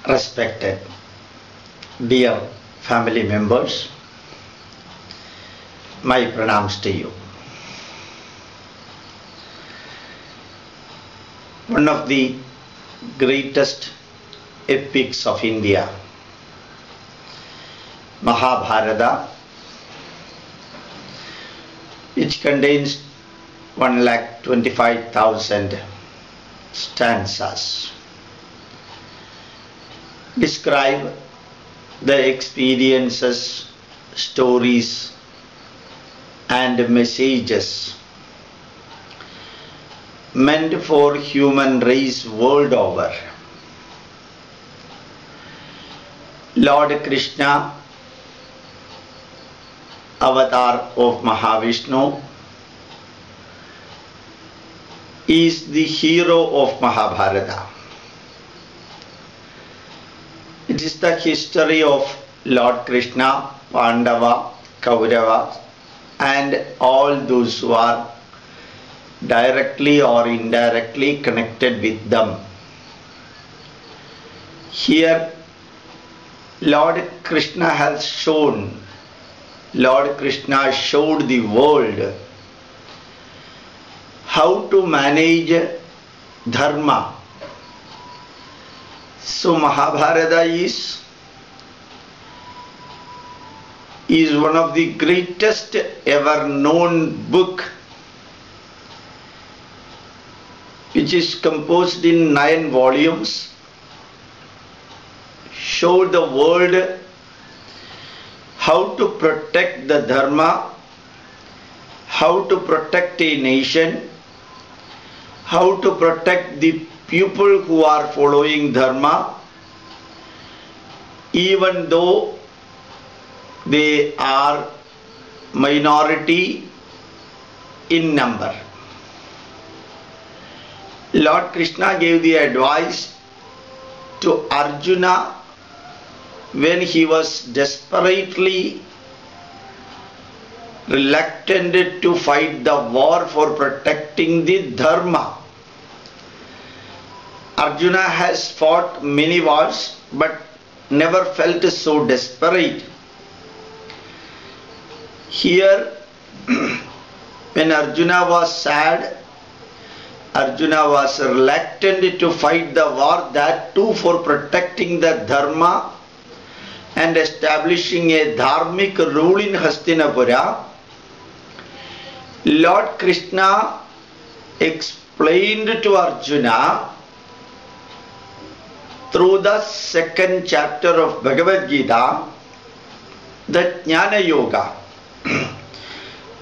Respected dear family members, my pranams to you. One of the greatest epics of India, Mahabharata, which contains 1,25,000 stanzas, describe the experiences, stories and messages meant for human race world over. Lord Krishna, avatar of Mahavishnu, is the hero of Mahabharata. It is the history of Lord Krishna, Pandava, Kaurava and all those who are directly or indirectly connected with them. Here Lord Krishna has shown, Lord Krishna showed the world how to manage dharma. So Mahabharata is one of the greatest ever known book, which is composed in 9 volumes, show the world how to protect the dharma, how to protect a nation, how to protect the people who are following dharma, even though they are minority in number. Lord Krishna gave the advice to Arjuna when he was desperately reluctant to fight the war for protecting the dharma. Arjuna has fought many wars but never felt so desperate. Here, when Arjuna was sad, Arjuna was reluctant to fight the war, that too for protecting the dharma and establishing a dharmic rule in Hastinapura. Lord Krishna explained to Arjuna through the 2nd chapter of Bhagavad Gita, the Jnana Yoga,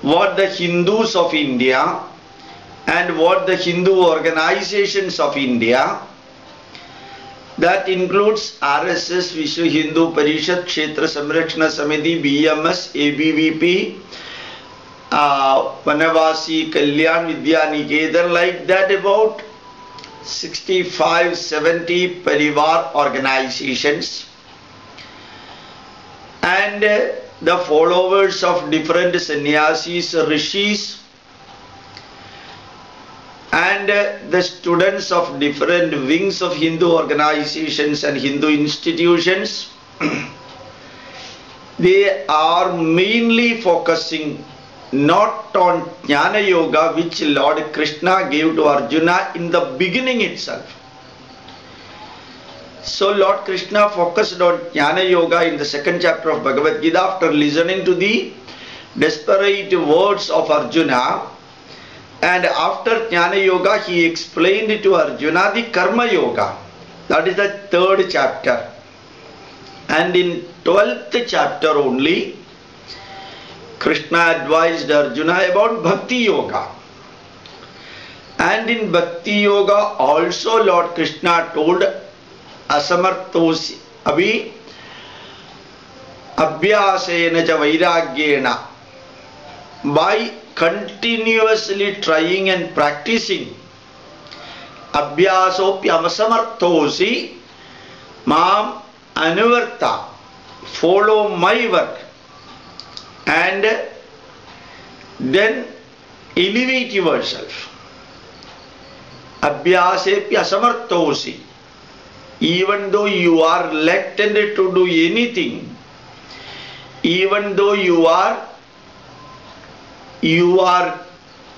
what the Hindus of India and what the Hindu organizations of India, that includes RSS, Vishwa Hindu Parishad, Kshetra Samrakshana Samiti, BMS, ABVP, Vanavasi, Kalyan, Vidya Niketan, like that, about 65-70 Parivar organizations, and the followers of different sannyasis, rishis, and the students of different wings of Hindu organizations and Hindu institutions. They are mainly focusing not on Jnana Yoga, which Lord Krishna gave to Arjuna in the beginning itself. So Lord Krishna focused on Jnana Yoga in the 2nd chapter of Bhagavad Gita after listening to the desperate words of Arjuna. And after Jnana Yoga, he explained to Arjuna the Karma Yoga. That is the 3rd chapter. And in 12th chapter only, Krishna advised Arjuna about Bhakti Yoga. And in Bhakti Yoga also Lord Krishna told Asamarthosi Abhi Abhyasena cha Vairagyena, by continuously trying and practicing, Abhyasopya Asamarthosi Mam Anuvarta, follow my work and then elevate yourself. Abhyasepya samarthosi. even though you are reluctant to do anything, even though you are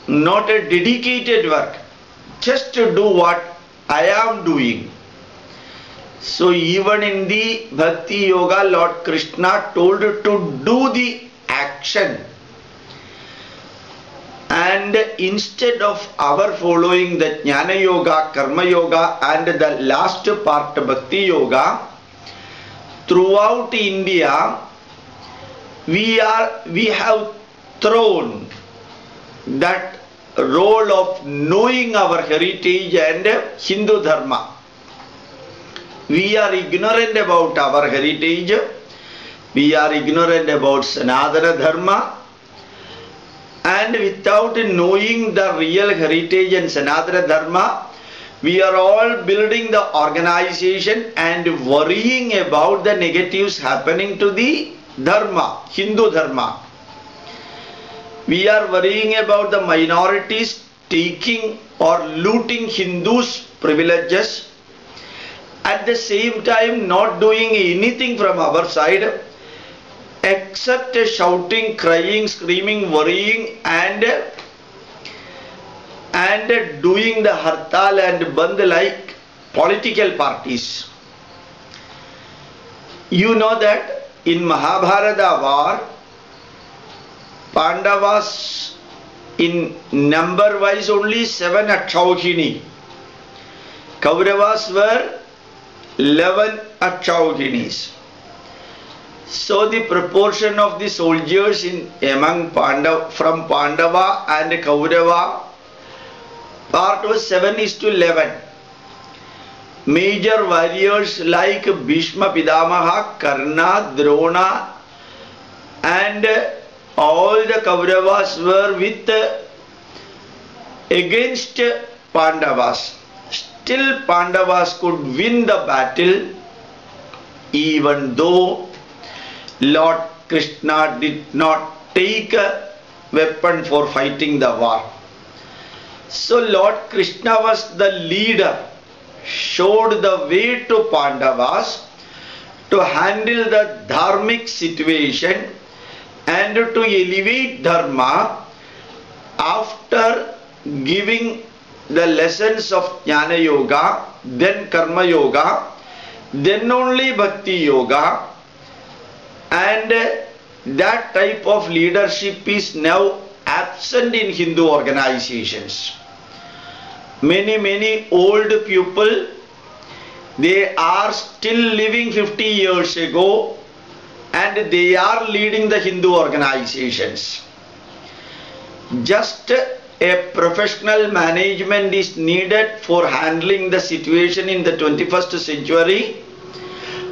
not a dedicated work, just to do what I am doing. So even in the Bhakti Yoga, Lord Krishna told to do the action. And instead of our following the Jnana Yoga, Karma Yoga and the last part Bhakti Yoga, throughout India, we have thrown that role of knowing our heritage and Hindu Dharma. We are ignorant about our heritage, we are ignorant about Sanatana Dharma, and without knowing the real heritage and Sanatana Dharma, we are all building the organization and worrying about the negatives happening to the Dharma, Hindu Dharma. We are worrying about the minorities taking or looting Hindus' privileges, at the same time not doing anything from our side except shouting, crying, screaming, worrying and doing the hartal and bandh like political parties. You know that in Mahabharata war, Pandavas in number wise only 7 Akshauhini. Kauravas were 11 Akshauhinis. So the proportion of the soldiers among from Pandava and Kaurava part was 7:11. Major warriors like Bhishma Pidamaha, Karna, Drona and all the Kauravas were against Pandavas. Still Pandavas could win the battle, even though Lord Krishna did not take a weapon for fighting the war. So Lord Krishna was the leader, showed the way to Pandavas to handle the dharmic situation and to elevate dharma after giving the lessons of Jnana Yoga, then Karma Yoga, then only Bhakti Yoga. And that type of leadership is now absent in Hindu organizations. Many old people, they are still living 50 years ago and they are leading the Hindu organizations. Just a professional management is needed for handling the situation in the 21st century,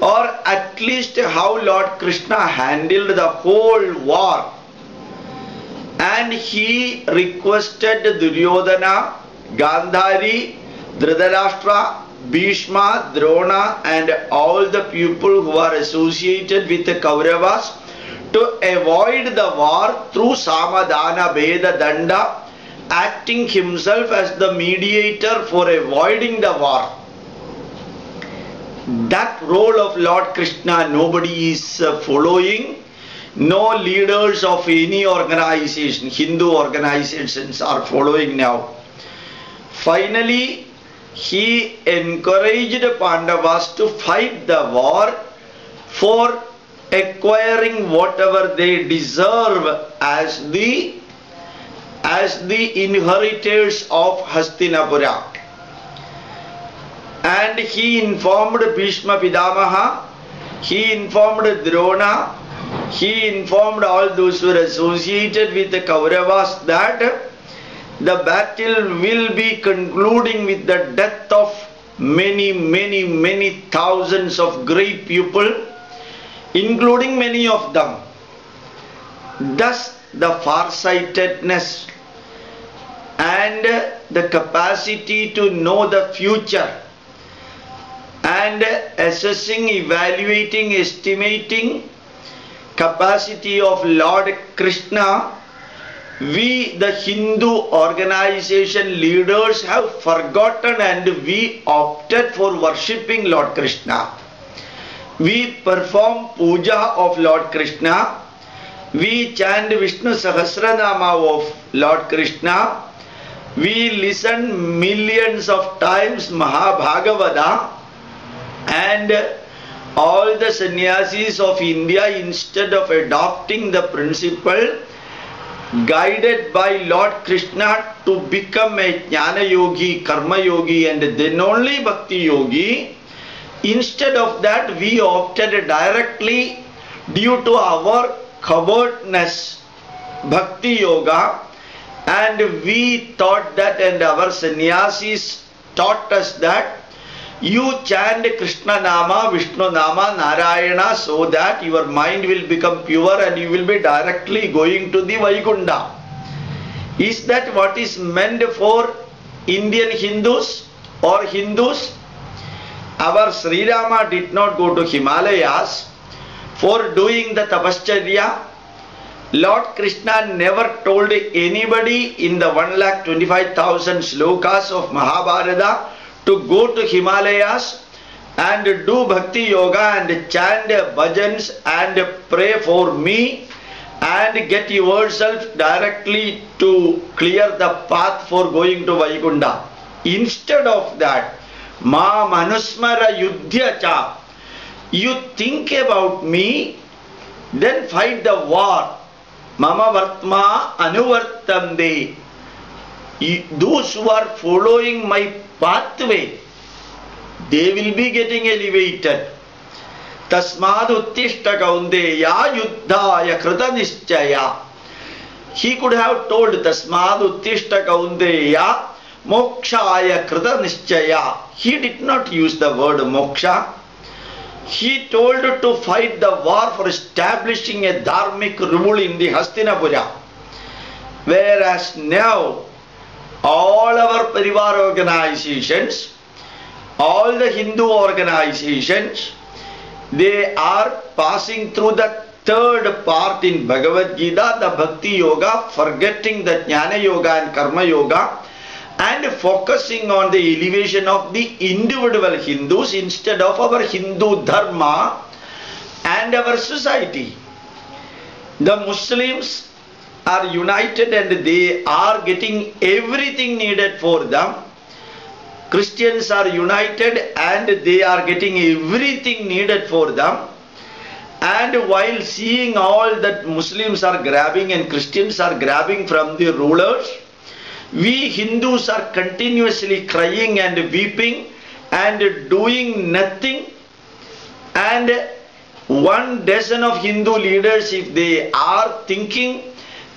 or at least how Lord Krishna handled the whole war. And he requested Duryodhana, Gandhari, Dhritarashtra, Bhishma, Drona and all the people who are associated with the Kauravas to avoid the war through Samadhana, Veda, Danda, acting himself as the mediator for avoiding the war. That role of Lord Krishna nobody is following. No leaders of any organization, Hindu organizations are following now. Finally, he encouraged Pandavas to fight the war for acquiring whatever they deserve as the inheritors of Hastinapura. And he informed Bhishma Pidamaha, he informed Drona, he informed all those who were associated with the Kauravas that the battle will be concluding with the death of many thousands of great people, including many of them. Thus the farsightedness and the capacity to know the future and assessing, evaluating, estimating capacity of Lord Krishna we, the Hindu organization leaders, have forgotten and we opted for worshipping Lord Krishna. We perform puja of Lord Krishna. We chant Vishnu Sahasranama of Lord Krishna. We listen millions of times Mahabhagavata, and all the sannyasis of India, instead of adopting the principle guided by Lord Krishna to become a Jnana Yogi, Karma Yogi, and then only Bhakti Yogi, instead of that we opted directly, due to our cowardness, Bhakti Yoga, and we thought that, and our sannyasis taught us that you chant Krishna Nama, Vishnu Nama, Narayana, so that your mind will become pure and you will be directly going to the Vaikunta. Is that what is meant for Indian Hindus or Hindus? Our Sri Rama did not go to Himalayas for doing the Tapascharya. Lord Krishna never told anybody in the 1,25,000 slokas of Mahabharata to go to Himalayas and do Bhakti Yoga and chant bhajans and pray for me and get yourself directly to clear the path for going to Vaikunta. Instead of that, Ma Manusmara Yudhya Cha, you think about me, then fight the war. Mama Vartma Anuvartamde. Those who are following my pathway, they will be getting elevated. Tasmad Uttishta Kaundeya Yuddhaya Krita Nischaya. He could have told Tasmad Uttishta Kaundeya Mokshaya Krita Nischaya. He did not use the word moksha. He told to fight the war for establishing a dharmic rule in the Hastinapura. Whereas now, all our Parivar organizations, all the Hindu organizations, they are passing through the third part in Bhagavad Gita, the Bhakti Yoga, forgetting the Jnana Yoga and Karma Yoga, and focusing on the elevation of the individual Hindus instead of our Hindu dharma and our society. The Muslims are united and they are getting everything needed for them. Christians are united and they are getting everything needed for them. And while seeing all that Muslims are grabbing and Christians are grabbing from the rulers, we Hindus are continuously crying and weeping and doing nothing. And 1,000 of Hindu leaders, if they are thinking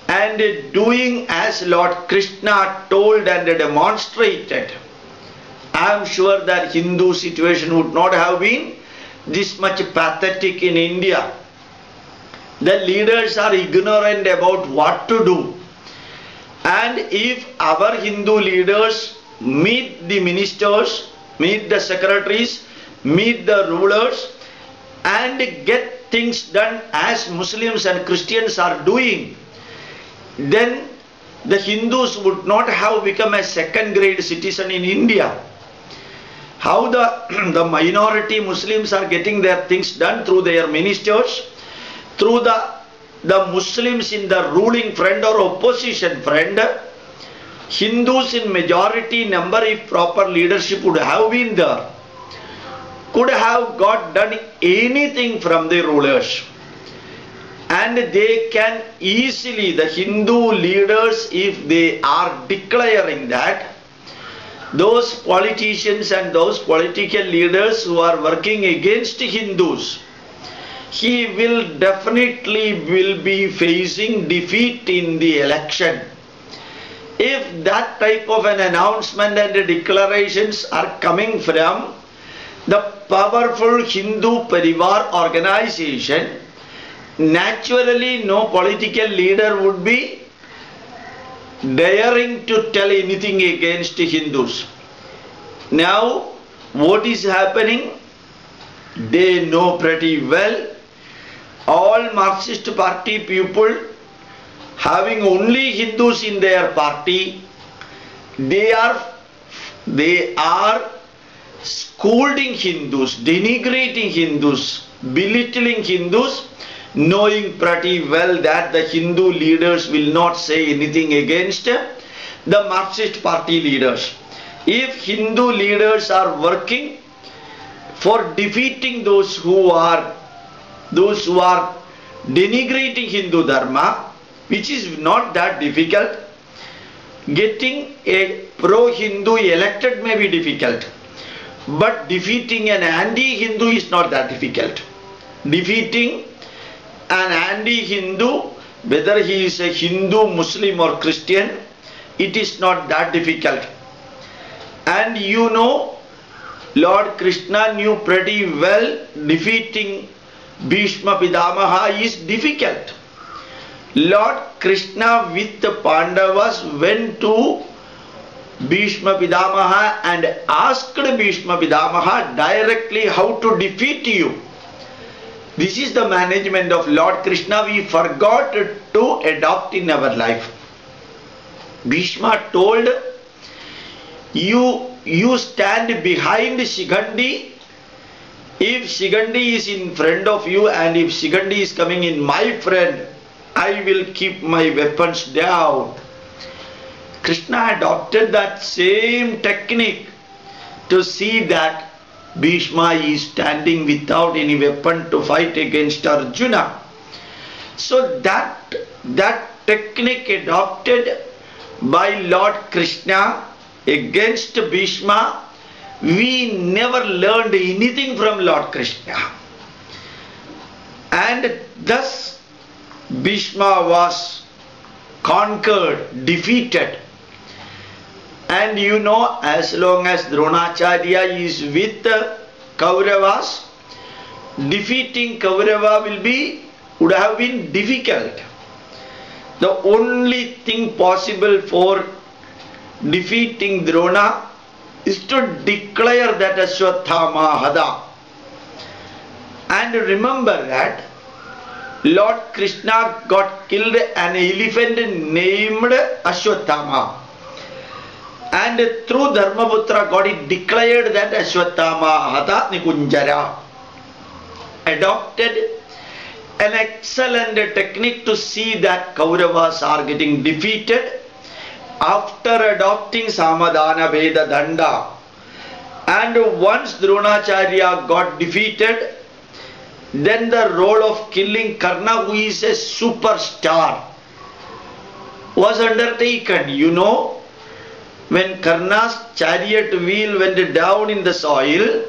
and doing as Lord Krishna told and demonstrated, I am sure that Hindu situation would not have been this much pathetic in India. The leaders are ignorant about what to do. And if our Hindu leaders meet the ministers, meet the secretaries, meet the rulers and get things done as Muslims and Christians are doing, then the Hindus would not have become a second-grade citizen in India. How the minority Muslims are getting their things done through their ministers, through the Muslims in the ruling front or opposition front, Hindus in majority number, if proper leadership would have been there, could have got done anything from the rulers. And they can easily, the Hindu leaders, if they are declaring that, those politicians and those political leaders who are working against Hindus, he will definitely be facing defeat in the election. If that type of an announcement and declarations are coming from the powerful Hindu Parivar organization, naturally no political leader would be daring to tell anything against Hindus. Now, what is happening? They know pretty well. All Marxist party people having only Hindus in their party, they are scolding Hindus, denigrating Hindus, belittling Hindus, knowing pretty well that the Hindu leaders will not say anything against the Marxist party leaders. If Hindu leaders are working for defeating those who are denigrating Hindu dharma, which is not that difficult, getting a pro-Hindu elected may be difficult, but defeating an anti-Hindu is not that difficult. Defeating an anti-Hindu, whether he is a Hindu, Muslim or Christian, it is not that difficult. And you know, Lord Krishna knew pretty well defeating Bhishma Pitamaha is difficult. Lord Krishna with the Pandavas went to Bhishma Pitamaha and asked Bhishma Pitamaha directly how to defeat you. This is the management of Lord Krishna we forgot to adopt in our life. Bhishma told, you stand behind Shikhandi. If Shikhandi is in front of you and if Shikhandi is coming in my front, I will keep my weapons down. Krishna adopted that same technique to see that Bhishma is standing without any weapon to fight against Arjuna. So that technique adopted by Lord Krishna against Bhishma, we never learned anything from Lord Krishna. And thus Bhishma was conquered, defeated. And you know, as long as Dronacharya is with Kauravas, defeating Kaurava would have been difficult. The only thing possible for defeating Drona is to declare that Ashwatthama Hada. And remember that Lord Krishna got killed an elephant named Ashwatthama. And through Dharmaputra God it declared that Ashwatthama Hata Nikunjara. Adopted an excellent technique to see that Kauravas are getting defeated. After adopting Samadhana Veda Danda, and once Dronacharya got defeated, then the role of killing Karna, who is a superstar, was undertaken. You know, when Karna's chariot wheel went down in the soil,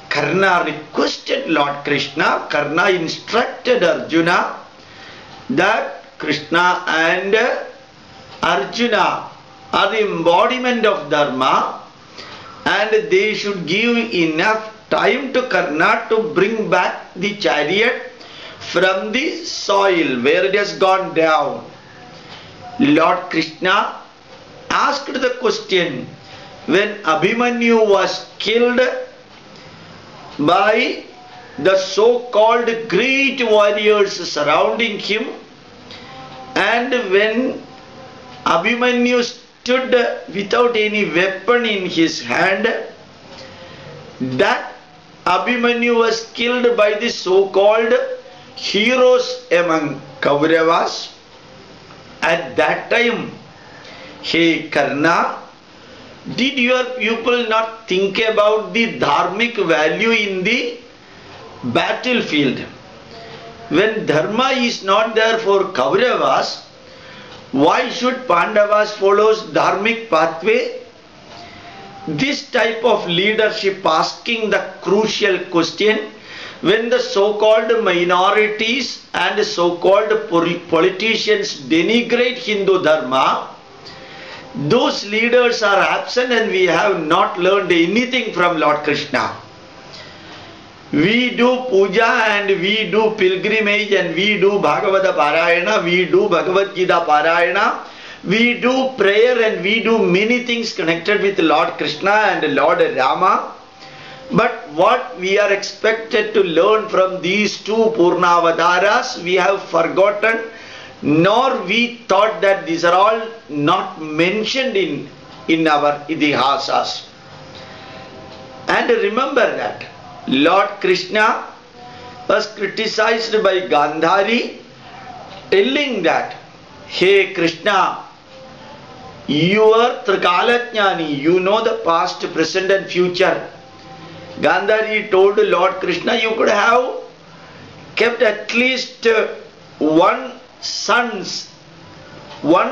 Karna requested Lord Krishna, Karna instructed Arjuna that Krishna and Arjuna are the embodiment of Dharma and they should give enough time to Karna to bring back the chariot from the soil where it has gone down. Lord Krishna asked the question when Abhimanyu was killed by the so-called great warriors surrounding him, and when Abhimanyu stood without any weapon in his hand, that Abhimanyu was killed by the so-called heroes among Kauravas. At that time, hey Karna, did your people not think about the dharmic value in the battlefield? When dharma is not there for Kauravas, why should Pandavas follow dharmic pathway? This type of leadership asking the crucial question when the so-called minorities and so-called politicians denigrate Hindu dharma, those leaders are absent and we have not learned anything from Lord Krishna. We do puja and we do pilgrimage and we do Bhagavata Parayana, we do Bhagavad Gita Parayana, we do prayer and we do many things connected with Lord Krishna and Lord Rama. But what we are expected to learn from these two Purnavadaras, we have forgotten nor we thought that these are all not mentioned in our idihasas. And remember that Lord Krishna was criticized by Gandhari, telling that, hey Krishna, you are Trikalajnani, you know the past, present and future. Gandhari told Lord Krishna, you could have kept at least one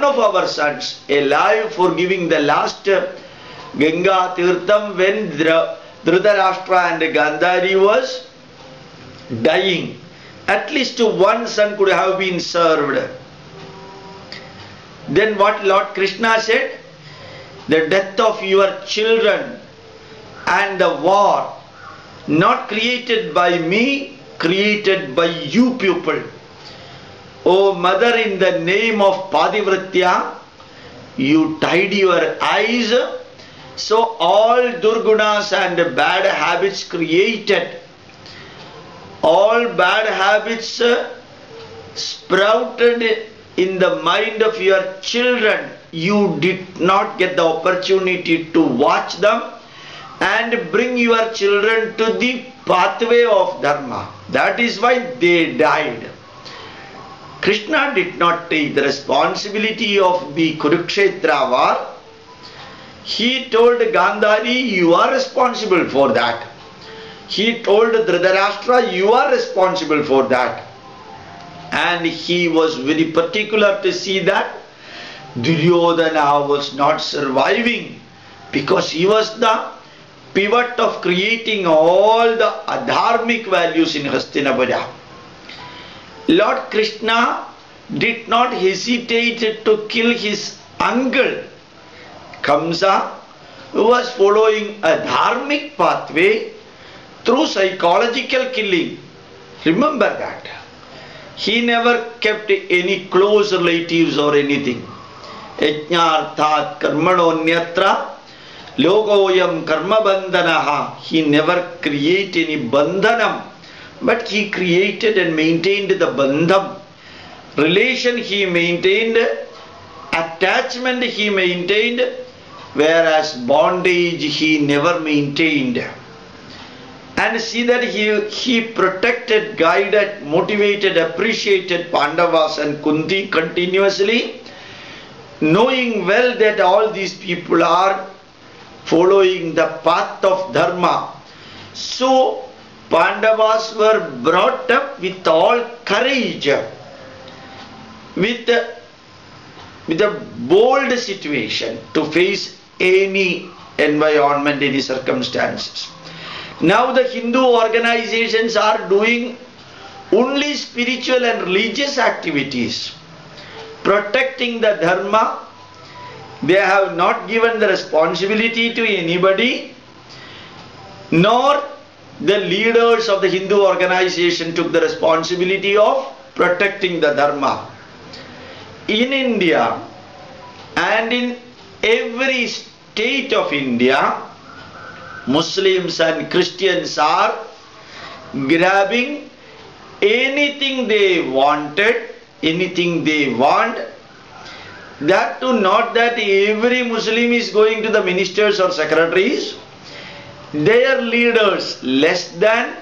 of our sons alive for giving the last Ganga Tirtham when Dhritarashtra and Gandhari was dying. At least one son could have been served. Then what Lord Krishna said? The death of your children and the war, not created by me, created by you people. O mother, in the name of Padivritya, you tied your eyes, so all durgunas and bad habits created, all bad habits sprouted in the mind of your children. You did not get the opportunity to watch them and bring your children to the pathway of dharma. That is why they died. Krishna did not take the responsibility of the Kurukshetra war. He told Gandhari, you are responsible for that. He told Dhritarashtra, you are responsible for that. And he was very particular to see that Duryodhana was not surviving, because he was the pivot of creating all the adharmic values in Hastinapura. Lord Krishna did not hesitate to kill his uncle Kamsa, who was following a dharmic pathway through psychological killing. Remember that. He never kept any close relatives or anything. Yajnarthat karmanonyatra logoyam karma bandhanaha. He never created any bandhanam, but he created and maintained the bandham. Relation he maintained, attachment he maintained, whereas bondage he never maintained. And see that he protected, guided, motivated, appreciated Pandavas and Kunti continuously, knowing well that all these people are following the path of dharma. So Pandavas were brought up with all courage, with a bold situation to face any environment, any circumstances. Now the Hindu organizations are doing only spiritual and religious activities, protecting the dharma. They have not given the responsibility to anybody, nor the leaders of the Hindu organization took the responsibility of protecting the dharma. In India and in every state of India, Muslims and Christians are grabbing anything they wanted, anything they want. That too, not that every Muslim is going to the ministers or secretaries. Their leaders, less than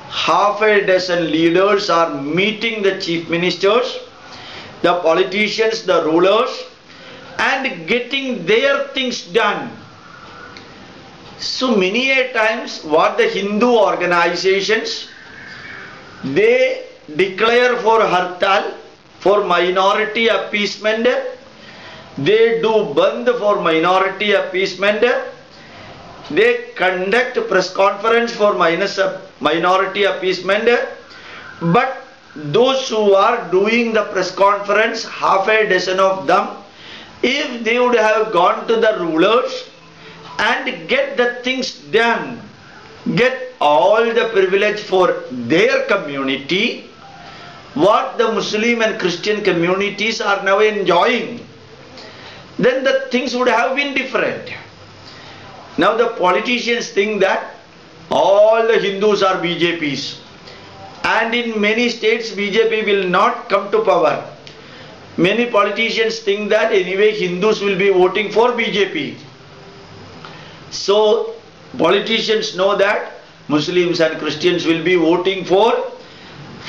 half a dozen leaders, are meeting the chief ministers, the politicians, the rulers, and getting their things done. So many a times what the Hindu organizations, they declare for hartal, for minority appeasement, they do bandh for minority appeasement, they conduct press conference for minority appeasement, but those who are doing the press conference, half a dozen of them, if they would have gone to the rulers and get the things done, get all the privilege for their community, what the Muslim and Christian communities are now enjoying, then the things would have been different. Now the politicians think that all the Hindus are BJPs, and in many states BJP will not come to power. Many politicians think that anyway Hindus will be voting for BJP. So politicians know that Muslims and Christians will be voting for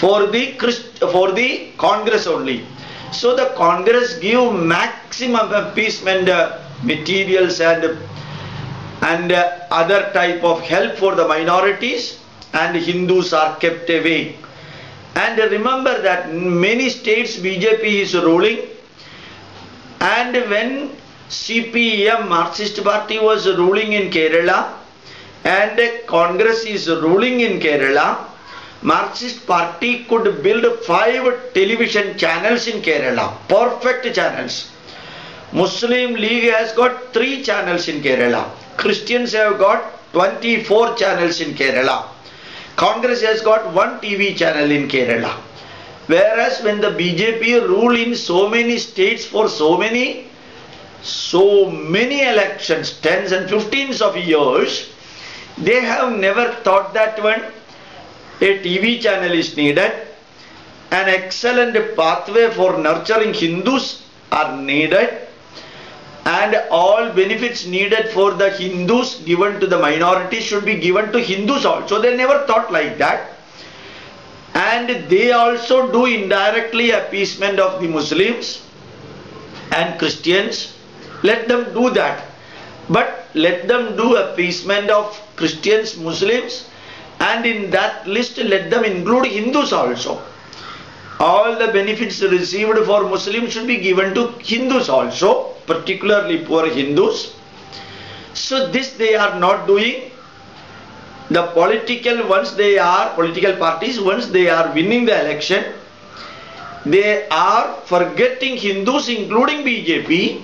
the Congress only. So the Congress give maximum appeasement materials and other type of help for the minorities, and Hindus are kept away. And remember that in many states BJP is ruling, and when CPM Marxist Party was ruling in Kerala and Congress is ruling in Kerala, Marxist Party could build 5 television channels in Kerala, perfect channels. Muslim League has got 3 channels in Kerala. Christians have got 24 channels in Kerala. Congress has got 1 TV channel in Kerala. Whereas when the BJP rule in so many states for so many elections, 10s and 15s of years, they have never thought that a TV channel is needed, an excellent pathway for nurturing Hindus are needed, and all benefits needed for the Hindus given to the minority should be given to Hindus also. They never thought like that. And they also do indirectly appeasement of the Muslims and Christians. Let them do that. But let them do appeasement of Christians, Muslims, and in that list let them include Hindus also. All the benefits received for Muslims should be given to Hindus also, particularly poor Hindus. So this they are not doing. The political parties, once they are winning the election, they are forgetting Hindus, including BJP,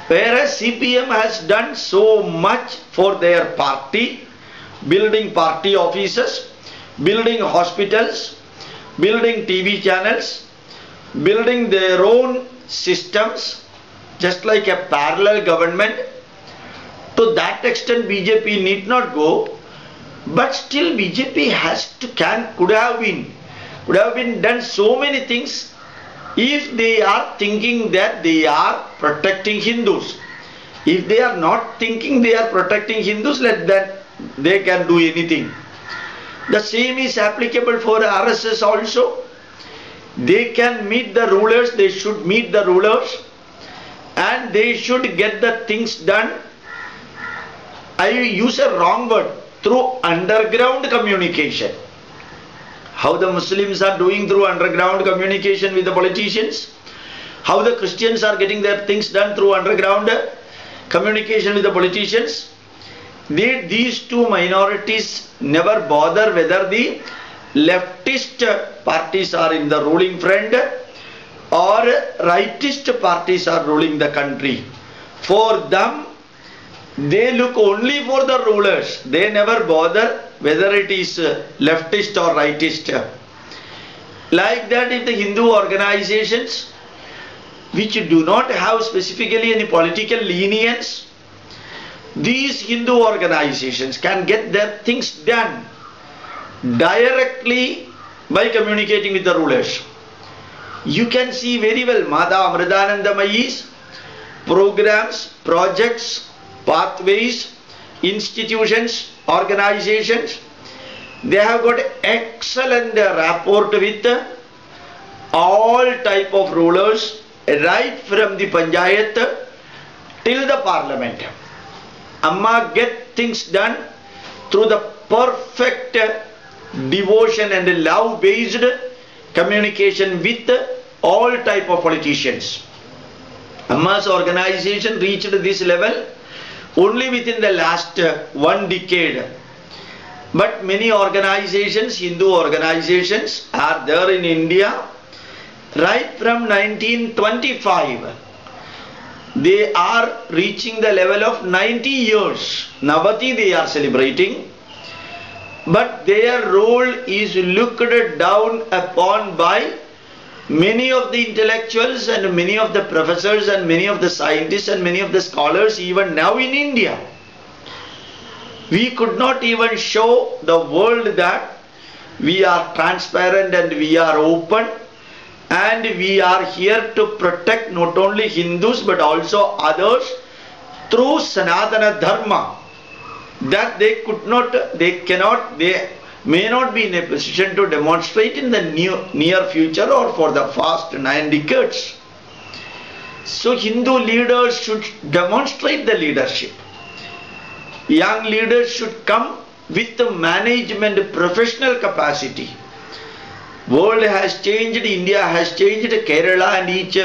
whereas CPM has done so much for their party, building party offices, building hospitals, building TV channels, building their own systems, just like a parallel government. To that extent BJP need not go, but still BJP could have been done so many things if they are thinking that they are protecting Hindus. If they are not thinking they are protecting Hindus, let that they can do anything. The same is applicable for RSS also. They can meet the rulers, they should meet the rulers, and they should get the things done. I use a wrong word, through underground communication. How the Muslims are doing through underground communication with the politicians, how the Christians are getting their things done through underground communication with the politicians. These two minorities never bother whether the leftist parties are in the ruling front or rightist parties are ruling the country. For them, they look only for the rulers. They never bother whether it is leftist or rightist. Like that, if the Hindu organizations, which do not have specifically any political lenience, these Hindu organizations can get their things done directly by communicating with the rulers. You can see very well Mata Amritanandamayi's programs, projects, pathways, institutions, organizations. They have got excellent rapport with all type of rulers, right from the Panchayat till the Parliament. Amma get things done through the perfect devotion and love based communication with all type of politicians. Amma's organization reached this level only within the last 1 decade. But many organizations, Hindu organizations, are there in India right from 1925. They are reaching the level of 90 years. Navati they are celebrating. But their role is looked down upon by many of the intellectuals and many of the professors and many of the scientists and many of the scholars even now in India. We could not even show the world that we are transparent and we are open and we are here to protect not only Hindus but also others through Sanatana Dharma, that they may not be in a position to demonstrate in the near future or for the past 9 decades. So Hindu leaders should demonstrate the leadership. Young leaders should come with the management professional capacity. World has changed, India has changed, Kerala and each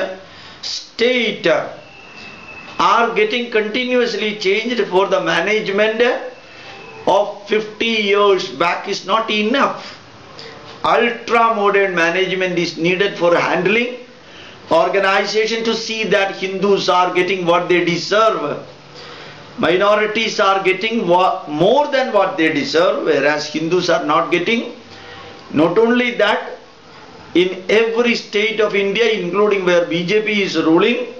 state are getting continuously changed. For the management of 50 years back is not enough. Ultra modern management is needed for handling organization, to see that Hindus are getting what they deserve. Minorities are getting more than what they deserve, whereas Hindus are not getting. Not only that, in every state of India, including where BJP is ruling,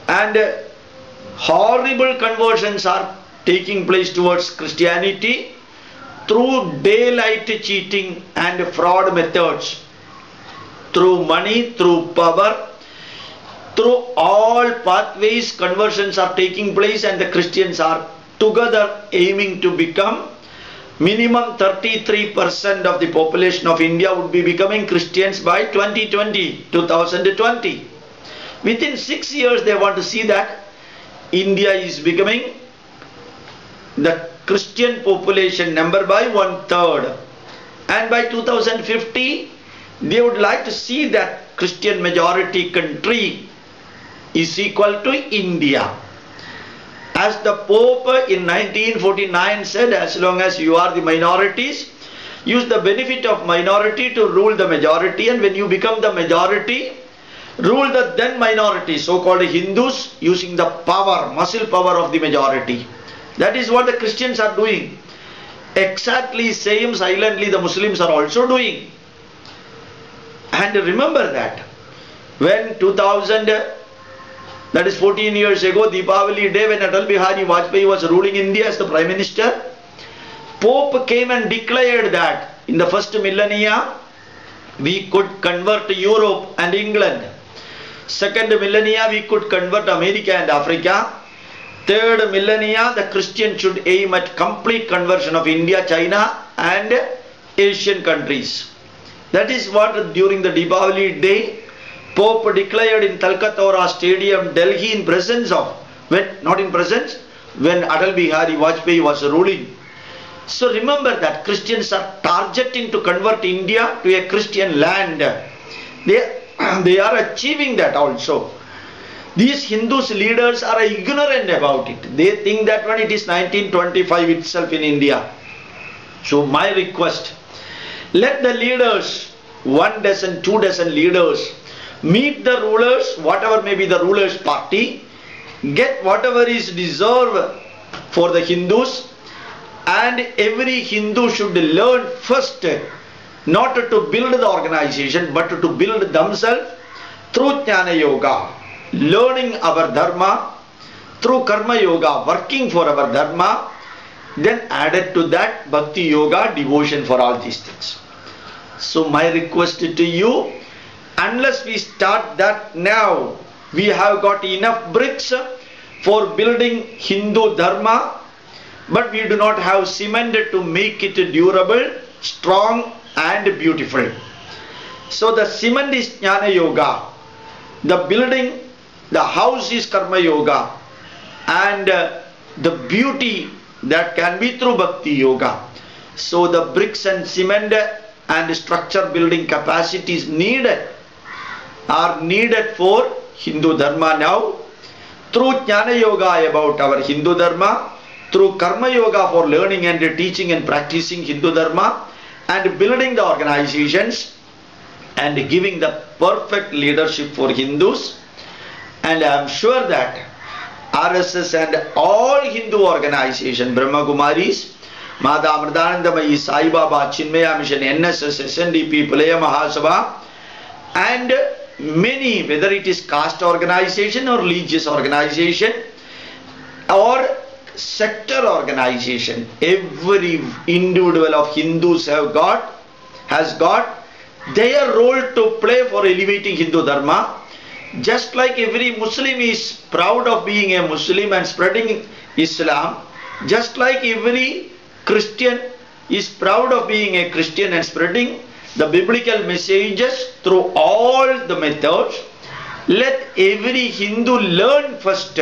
and horrible conversions are taking place towards Christianity through daylight cheating and fraud methods, through money, through power, through all pathways conversions are taking place, and the Christians are together aiming to become minimum 33% of the population of India would be becoming Christians by 2020. Within 6 years they want to see that India is becoming the Christian population number by 1/3, and by 2050 they would like to see that Christian majority country is equal to India. As the Pope in 1949 said, as long as you are the minorities, use the benefit of minority to rule the majority, and when you become the majority, rule the then minority, so-called Hindus, using the power, muscle power of the majority. That is what the Christians are doing. Exactly same silently the Muslims are also doing. And remember that when 14 years ago, Deepavali day, when Atal Bihari Vajpayee was ruling India as the Prime Minister, Pope came and declared that in the first millennia we could convert Europe and England. Second millennia we could convert America and Africa. Third millennia the Christian should aim at complete conversion of India, China and Asian countries. That is what during the Deepavali day Pope declared in Talkatore Stadium, Delhi, in presence of, when Atal Bihari Vajpayee was ruling. So remember that Christians are targeting to convert India to a Christian land. They are achieving that also. These Hindus leaders are ignorant about it. They think that when it is 1925 itself in India. So my request, let the leaders, 1 dozen, 2 dozen leaders, meet the rulers, whatever may be the ruler's party, get whatever is deserved for the Hindus, and every Hindu should learn first not to build the organization but to build themselves through Jnana Yoga, learning our dharma, through Karma Yoga, working for our dharma, then added to that Bhakti Yoga, devotion for all these things. So my request to you, unless we start that now, we have got enough bricks for building Hindu dharma, but we do not have cement to make it durable, strong and beautiful. So the cement is Jnana Yoga, the building, the house is Karma Yoga, and the beauty that can be through Bhakti Yoga. So the bricks and cement and structure building capacities are needed for Hindu Dharma now. Through Jnana Yoga about our Hindu Dharma, through Karma Yoga for learning and teaching and practicing Hindu Dharma, and building the organizations and giving the perfect leadership for Hindus. And I am sure that RSS and all Hindu organizations, Brahma Kumaris, Mata Amritanandamayi, Sai Baba, Chinmaya Mission, NSS, SNDP, Pulaya Mahasabha, and many, whether it is caste organization or religious organization or sector organization, every individual of Hindus has got their role to play for elevating Hindu Dharma. Just like every Muslim is proud of being a Muslim and spreading Islam, just like every Christian is proud of being a Christian and spreading the biblical messages through all the methods, let every Hindu learn first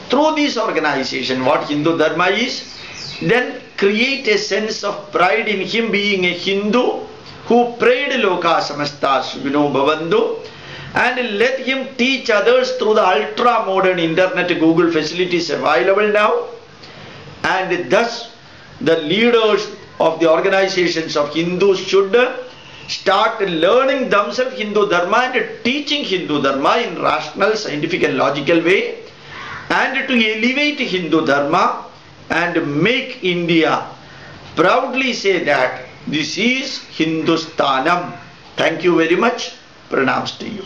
through this organization what Hindu Dharma is, then create a sense of pride in him being a Hindu who prayed Loka Samasta Sukhino Bhavantu, and let him teach others through the ultra modern internet Google facilities available now. And thus the leaders of the organizations of Hindus should start learning themselves Hindu Dharma and teaching Hindu Dharma in rational, scientific and logical way, and to elevate Hindu Dharma and make India proudly say that this is Hindustanam. Thank you very much. Pranams to you.